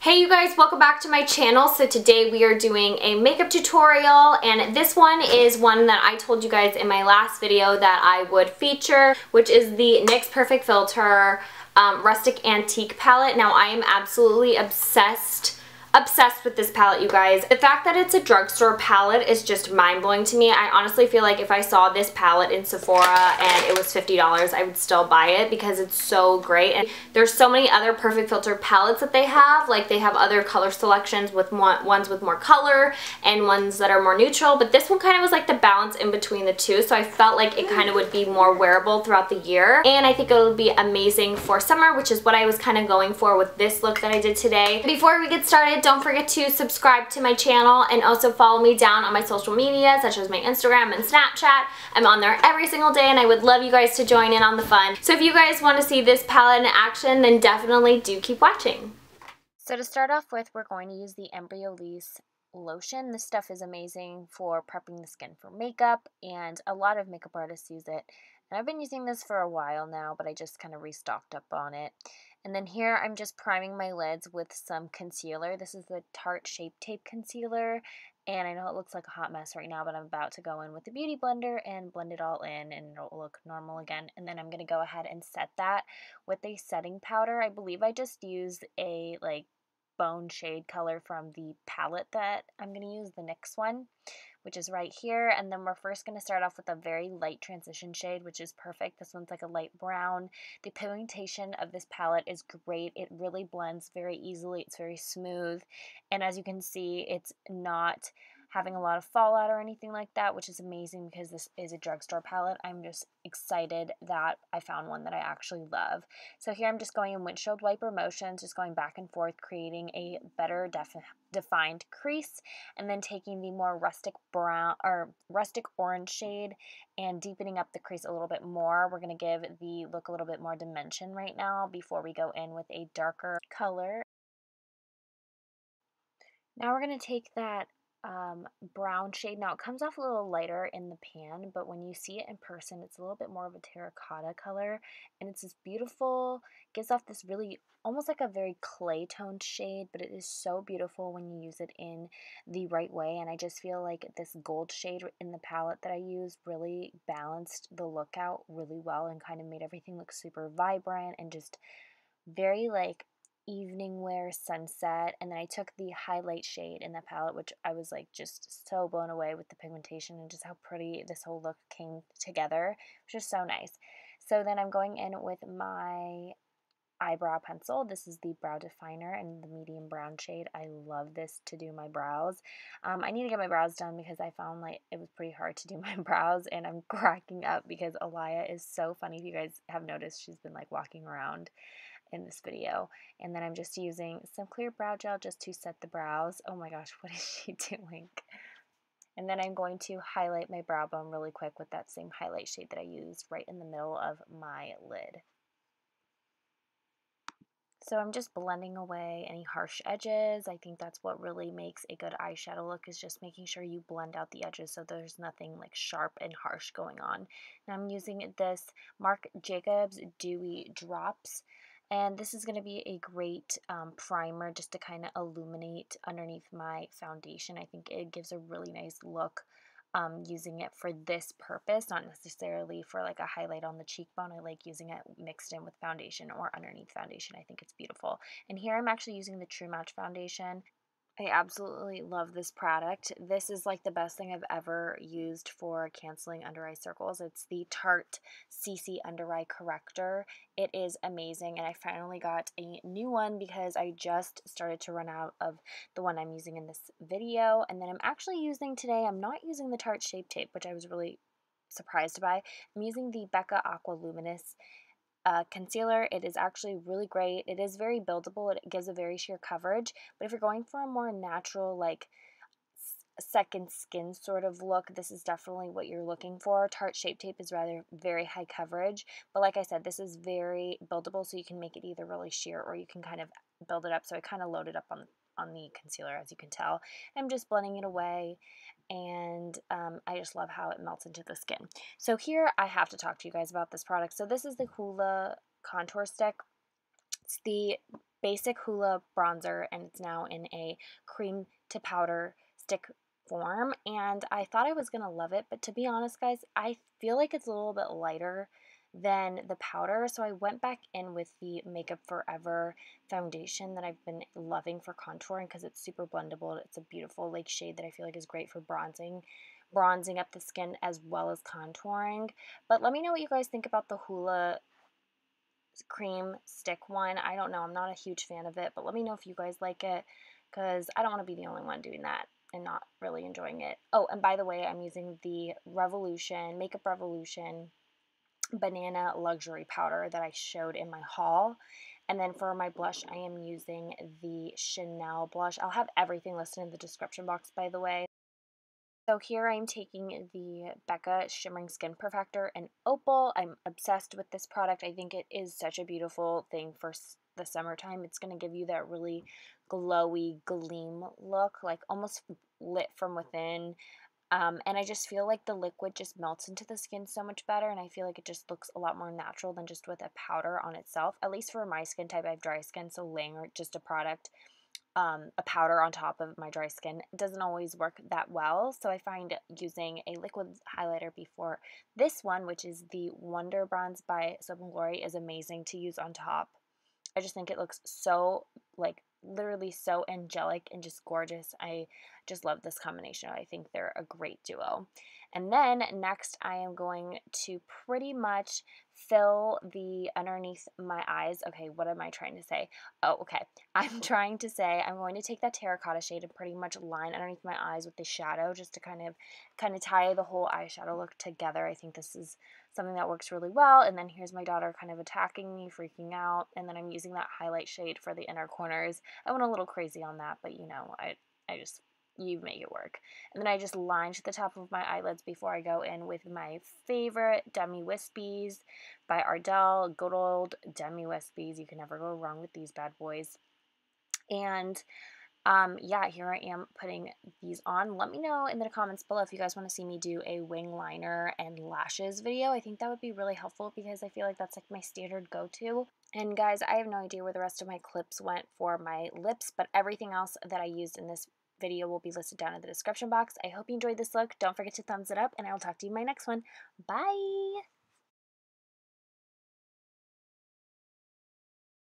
Hey you guys, welcome back to my channel. So today we are doing a makeup tutorial, and this one is one that I told you guys in my last video that I would feature, which is the NYX Perfect Filter Rustic Antique palette. Now I am absolutely obsessed with this palette, you guys. The fact that it's a drugstore palette is just mind-blowing to me. I honestly feel like if I saw this palette in Sephora and it was $50, I would still buy it because it's so great. And there's so many other Perfect Filter palettes that they have. Like, they have other color selections with ones with more color and ones that are more neutral, but this one kind of was like the balance in between the two, so I felt like it kind of would be more wearable throughout the year, and I think it would be amazing for summer, which is what I was kind of going for with this look that I did today. Before we get started, don't forget to subscribe to my channel and also follow me down on my social media, such as my Instagram and Snapchat. I'm on there every single day, and I would love you guys to join in on the fun. So if you guys want to see this palette in action, then definitely do keep watching. So to start off with, we're going to use the Embryolisse lotion. This stuff is amazing for prepping the skin for makeup, and a lot of makeup artists use it. And I've been using this for a while now, but I just kind of restocked up on it. And then here I'm just priming my lids with some concealer. This is the Tarte Shape Tape Concealer, and I know it looks like a hot mess right now, but I'm about to go in with the Beauty Blender and blend it all in, and it'll look normal again. And then I'm going to go ahead and set that with a setting powder. I believe I just used a bone shade color from the palette that I'm going to use, the NYX one, which is right here. And then we're first going to start off with a very light transition shade, which is perfect. This one's like a light brown. The pigmentation of this palette is great. It really blends very easily. It's very smooth. And as you can see, it's not having a lot of fallout or anything like that, which is amazing because this is a drugstore palette. I'm just excited that I found one that I actually love. So here I'm just going in windshield wiper motions, just going back and forth, creating a better defined crease, and then taking the more rustic brown or rustic orange shade and deepening up the crease a little bit more. We're going to give the look a little bit more dimension right now before we go in with a darker color. Now we're going to take that brown shade. Now it comes off a little lighter in the pan, but when you see it in person, it's a little bit more of a terracotta color, and it's this beautiful, gives off this really almost like a very clay toned shade, but it is so beautiful when you use it in the right way. And I just feel like this gold shade in the palette that I used really balanced the look out really well and kind of made everything look super vibrant and just very evening wear sunset. And then I took the highlight shade in the palette, which I was just so blown away with the pigmentation and just how pretty this whole look came together, which is so nice. So then I'm going in with my eyebrow pencil. This is the brow definer in the medium brown shade. I love this to do my brows. I need to get my brows done because I found it was pretty hard to do my brows, and I'm cracking up because Alaia is so funny. If you guys have noticed, she's been walking around in this video. And then I'm just using some clear brow gel just to set the brows. Oh my gosh, what is she doing? And then I'm going to highlight my brow bone really quick with that same highlight shade that I used right in the middle of my lid. So I'm just blending away any harsh edges. I think that's what really makes a good eyeshadow look, is just making sure you blend out the edges so there's nothing sharp and harsh going on. And I'm using this Marc Jacobs Dewy Drops. And this is going to be a great primer just to kind of illuminate underneath my foundation. I think it gives a really nice look using it for this purpose, not necessarily for a highlight on the cheekbone. I like using it mixed in with foundation or underneath foundation. I think it's beautiful. And here I'm actually using the True Match foundation. I absolutely love this product. This is the best thing I've ever used for canceling under eye circles. It's the Tarte CC Under Eye Corrector. It is amazing, and I finally got a new one because I just started to run out of the one I'm using in this video. And then I'm actually using today, I'm not using the Tarte Shape Tape, which I was really surprised by. I'm using the Becca Aqua Luminous concealer. It is actually really great. It is very buildable. It gives a very sheer coverage, but if you're going for a more natural second skin sort of look, this is definitely what you're looking for. Tarte Shape Tape is rather very high coverage, but like I said, this is very buildable, so you can make it either really sheer or you can kind of build it up. So I kind of loaded up on the concealer, as you can tell. I'm just blending it away, and I just love how it melts into the skin. So here I have to talk to you guys about this product. So this is the Hoola contour stick. It's the basic hula bronzer, and it's now in a cream to powder stick form, and I thought I was gonna love it, but to be honest, guys, I feel like it's a little bit lighter than the powder, so I went back in with the Makeup Forever foundation that I've been loving for contouring because it's super blendable. It's a beautiful like shade that I feel like is great for bronzing up the skin as well as contouring. But let me know what you guys think about the Hula cream stick one. I don't know, I'm not a huge fan of it, but let me know if you guys like it, because I don't want to be the only one doing that and not really enjoying it. Oh, and by the way, I'm using the Makeup Revolution banana luxury powder that I showed in my haul. And then for my blush, I am using the Chanel blush. I'll have everything listed in the description box, by the way. So here I'm taking the Becca Shimmering Skin Perfector in Opal. I'm obsessed with this product. I think it is such a beautiful thing for the summertime. It's going to give you that really glowy gleam look, like almost lit from within. And I just feel like the liquid just melts into the skin so much better, and I feel like it just looks a lot more natural than just with a powder on itself. At least for my skin type, I have dry skin, so laying just a product, a powder on top of my dry skin doesn't always work that well. So I find using a liquid highlighter before this one, which is the Wonder Bronze by Soap & Glory, is amazing to use on top. I just think it looks so, like, literally so angelic and just gorgeous. I just love this combination. I think they're a great duo. And then next I am going to pretty much fill the underneath my eyes. Okay, what am I trying to say? Oh, okay. I'm trying to say I'm going to take that terracotta shade and pretty much line underneath my eyes with the shadow, just to kind of tie the whole eyeshadow look together. I think this is something that works really well. And then here's my daughter kind of attacking me, freaking out, and then I'm using that highlight shade for the inner corners. I went a little crazy on that, but you know, you make it work. And then I just line to the top of my eyelids before I go in with my favorite Demi Wispies by Ardell. Good old Demi Wispies. You can never go wrong with these bad boys. And yeah, here I am putting these on. Let me know in the comments below if you guys want to see me do a wing liner and lashes video. I think that would be really helpful because I feel like that's like my standard go-to. And guys, I have no idea where the rest of my clips went for my lips, but everything else that I used in this video will be listed down in the description box. I hope you enjoyed this look. Don't forget to thumbs it up, and I will talk to you in my next one. Bye!